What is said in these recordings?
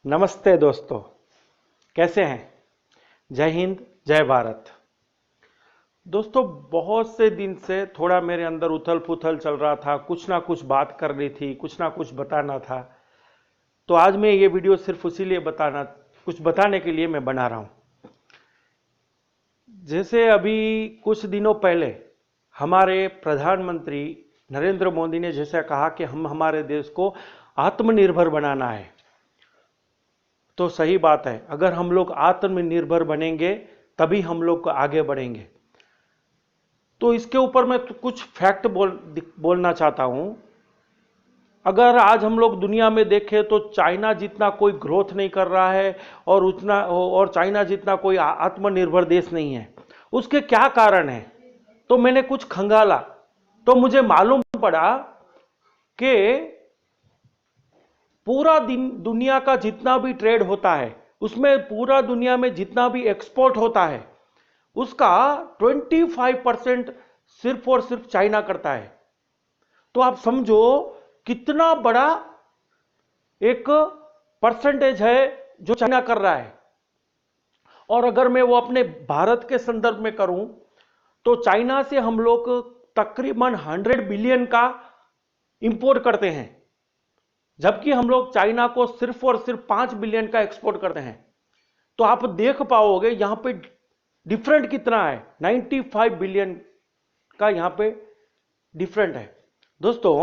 नमस्ते दोस्तों, कैसे हैं। जय हिंद, जय भारत। दोस्तों, बहुत से दिन से थोड़ा मेरे अंदर उथल पुथल चल रहा था, कुछ ना कुछ बात करनी थी, कुछ ना कुछ बताना था। तो आज मैं ये वीडियो सिर्फ उसी लिए कुछ बताने के लिए मैं बना रहा हूं। जैसे अभी कुछ दिनों पहले हमारे प्रधानमंत्री नरेंद्र मोदी ने जैसे कहा कि हम हमारे देश को आत्मनिर्भर बनाना है, तो सही बात है। अगर हम लोग आत्मनिर्भर बनेंगे तभी हम लोग आगे बढ़ेंगे। तो इसके ऊपर मैं कुछ फैक्ट बोलना चाहता हूं। अगर आज हम लोग दुनिया में देखें तो चाइना जितना कोई ग्रोथ नहीं कर रहा है और चाइना जितना कोई आत्मनिर्भर देश नहीं है। उसके क्या कारण है? तो मैंने कुछ खंगाला तो मुझे मालूम पड़ा कि पूरा दुनिया का जितना भी ट्रेड होता है, उसमें पूरा दुनिया में जितना भी एक्सपोर्ट होता है, उसका 25% सिर्फ और सिर्फ चाइना करता है। तो आप समझो कितना बड़ा एक परसेंटेज है जो चाइना कर रहा है। और अगर मैं वो अपने भारत के संदर्भ में करूं तो चाइना से हम लोग तकरीबन 100 बिलियन का इंपोर्ट करते हैं, जबकि हम लोग चाइना को सिर्फ और सिर्फ 5 बिलियन का एक्सपोर्ट करते हैं। तो आप देख पाओगे यहां पे डिफरेंट कितना है, 95 बिलियन का यहां पे डिफरेंट है। दोस्तों,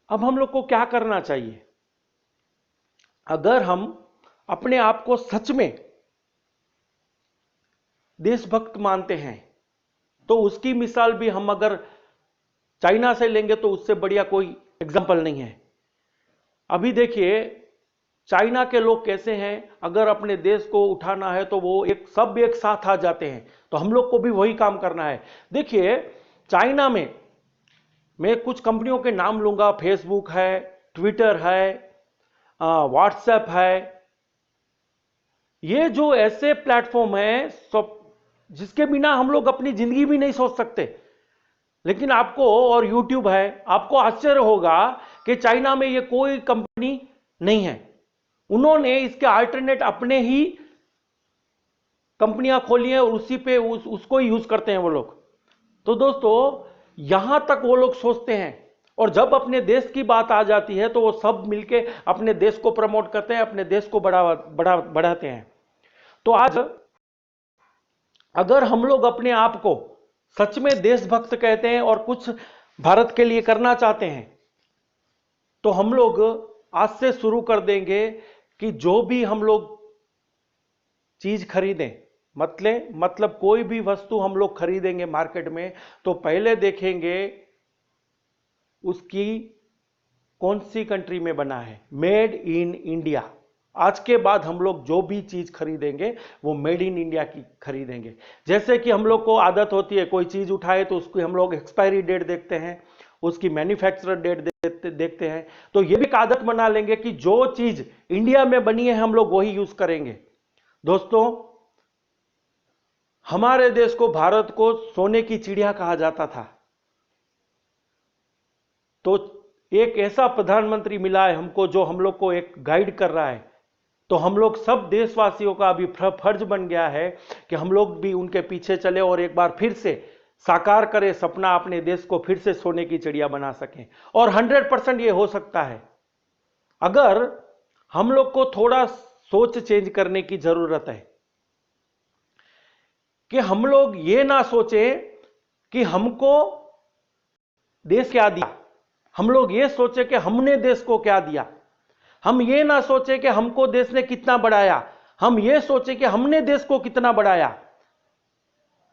अब हम लोग को क्या करना चाहिए? अगर हम अपने आप को सच में देशभक्त मानते हैं तो उसकी मिसाल भी हम अगर चाइना से लेंगे तो उससे बढ़िया कोई एग्जाम्पल नहीं है। अभी देखिए चाइना के लोग कैसे हैं, अगर अपने देश को उठाना है तो वो सब एक साथ आ जाते हैं। तो हम लोग को भी वही काम करना है। देखिए चाइना में मैं कुछ कंपनियों के नाम लूंगा, फेसबुक है, ट्विटर है, व्हाट्सएप है। ये जो ऐसे प्लेटफॉर्म है सब जिसके बिना हम लोग अपनी जिंदगी भी नहीं सोच सकते। लेकिन आपको, और यूट्यूब है, आपको आश्चर्य होगा कि चाइना में ये कोई कंपनी नहीं है। उन्होंने इसके अल्टरनेट अपने ही कंपनियां खोली हैं और उसी पे उसको ही यूज करते हैं वो लोग। तो दोस्तों, यहां तक वो लोग सोचते हैं। और जब अपने देश की बात आ जाती है तो वो सब मिलके अपने देश को प्रमोट करते हैं, अपने देश को बढ़ाते हैं। तो आज अगर हम लोग अपने आप को सच में देशभक्त कहते हैं और कुछ भारत के लिए करना चाहते हैं, तो हम लोग आज से शुरू कर देंगे कि जो भी हम लोग चीज खरीदें, मतलब कोई भी वस्तु हम लोग खरीदेंगे मार्केट में, तो पहले देखेंगे उसकी कौन सी कंट्री में बना है, मेड इन इंडिया। आज के बाद हम लोग जो भी चीज खरीदेंगे वो मेड इन इंडिया की खरीदेंगे। जैसे कि हम लोग को आदत होती है, कोई चीज उठाए तो उसकी हम लोग एक्सपायरी डेट देखते हैं, उसकी मैन्युफैक्चरर डेट देखते हैं। तो ये भी एक आदत बना लेंगे कि जो चीज इंडिया में बनी है हम लोग वही यूज करेंगे। दोस्तों, हमारे देश को, भारत को सोने की चिड़िया कहा जाता था। तो एक ऐसा प्रधानमंत्री मिला है हमको जो हम लोग को एक गाइड कर रहा है। तो हम लोग सब देशवासियों का अभी फर्ज बन गया है कि हम लोग भी उनके पीछे चले और एक बार फिर से साकार करें सपना, अपने देश को फिर से सोने की चिड़िया बना सकें। और 100% ये हो सकता है अगर हम लोग को थोड़ा सोच चेंज करने की जरूरत है कि हम लोग ये ना सोचें कि हमको देश क्या दिया, हम लोग ये सोचे कि हमने देश को क्या दिया। हम ये ना सोचे कि हमको देश ने कितना बढ़ाया, हम ये सोचे कि हमने देश को कितना बढ़ाया।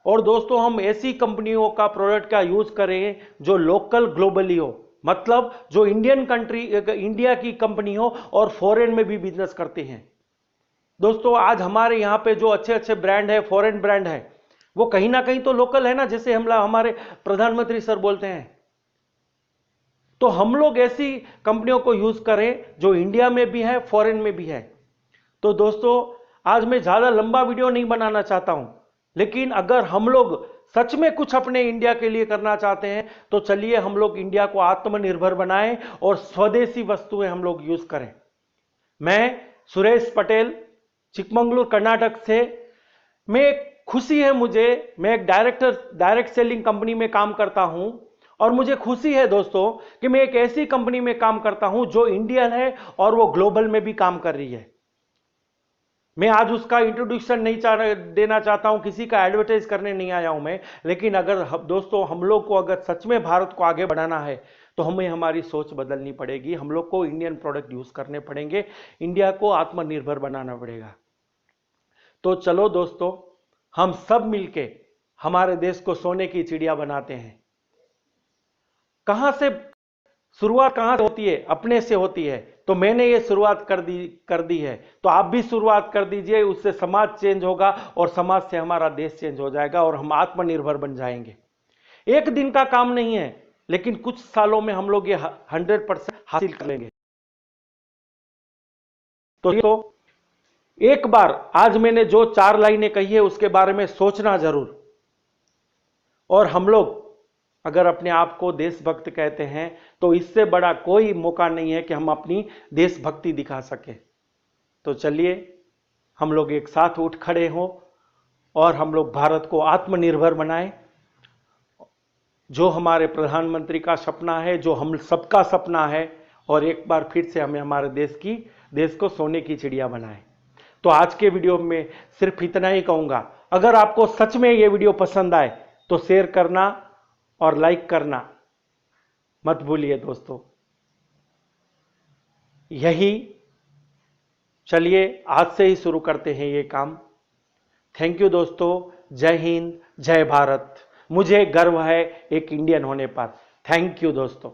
और दोस्तों, हम ऐसी कंपनियों का प्रोडक्ट का यूज करें जो लोकल ग्लोबली हो, मतलब जो इंडिया की कंपनी हो और फॉरेन में भी बिजनेस करते हैं। दोस्तों, आज हमारे यहां पे जो अच्छे अच्छे ब्रांड है, फॉरेन ब्रांड है, वो कहीं ना कहीं तो लोकल है ना, जैसे हमारे प्रधानमंत्री सर बोलते हैं। तो हम लोग ऐसी कंपनियों को यूज करें जो इंडिया में भी है, फॉरेन में भी है। तो दोस्तों, आज मैं ज्यादा लंबा वीडियो नहीं बनाना चाहता हूं, लेकिन अगर हम लोग सच में कुछ अपने इंडिया के लिए करना चाहते हैं तो चलिए हम लोग इंडिया को आत्मनिर्भर बनाएं और स्वदेशी वस्तुएं हम लोग यूज करें। मैं सुरेश पटेल, चिकमंगलुरु, कर्नाटक से। मैं खुशी है मुझे, मैं एक डायरेक्ट सेलिंग कंपनी में काम करता हूं और मुझे खुशी है दोस्तों कि मैं एक ऐसी कंपनी में काम करता हूं जो इंडियन है और वो ग्लोबल में भी काम कर रही है। मैं आज उसका इंट्रोड्यूक्शन नहीं देना चाहता हूं, किसी का एडवर्टाइज करने नहीं आया हूं मैं, लेकिन अगर दोस्तों हम लोग को अगर सच में भारत को आगे बढ़ाना है तो हमें हमारी सोच बदलनी पड़ेगी। हम लोग को इंडियन प्रोडक्ट यूज करने पड़ेंगे, इंडिया को आत्मनिर्भर बनाना पड़ेगा। तो चलो दोस्तों, हम सब मिलके हमारे देश को सोने की चिड़िया बनाते हैं। कहां से शुरुआत कहां से होती है? अपने से होती है। तो मैंने ये शुरुआत कर दी है, तो आप भी शुरुआत कर दीजिए। उससे समाज चेंज होगा और समाज से हमारा देश चेंज हो जाएगा और हम आत्मनिर्भर बन जाएंगे। एक दिन का काम नहीं है, लेकिन कुछ सालों में हम लोग ये 100% हासिल कर लेंगे। तो एक बार आज मैंने जो 4 लाइनें कही है उसके बारे में सोचना जरूर। और हम लोग अगर अपने आप को देशभक्त कहते हैं तो इससे बड़ा कोई मौका नहीं है कि हम अपनी देशभक्ति दिखा सके। तो चलिए हम लोग एक साथ उठ खड़े हों और हम लोग भारत को आत्मनिर्भर बनाएं। जो हमारे प्रधानमंत्री का सपना है, जो हम सबका सपना है, और एक बार फिर से हमें हमारे देश को सोने की चिड़िया बनाएं। तो आज के वीडियो में सिर्फ इतना ही कहूंगा। अगर आपको सच में ये वीडियो पसंद आए तो शेयर करना और लाइक करना मत भूलिए दोस्तों। यही चलिए आज से ही शुरू करते हैं ये काम। थैंक यू दोस्तों। जय हिंद, जय भारत। मुझे गर्व है एक इंडियन होने पर। थैंक यू दोस्तों।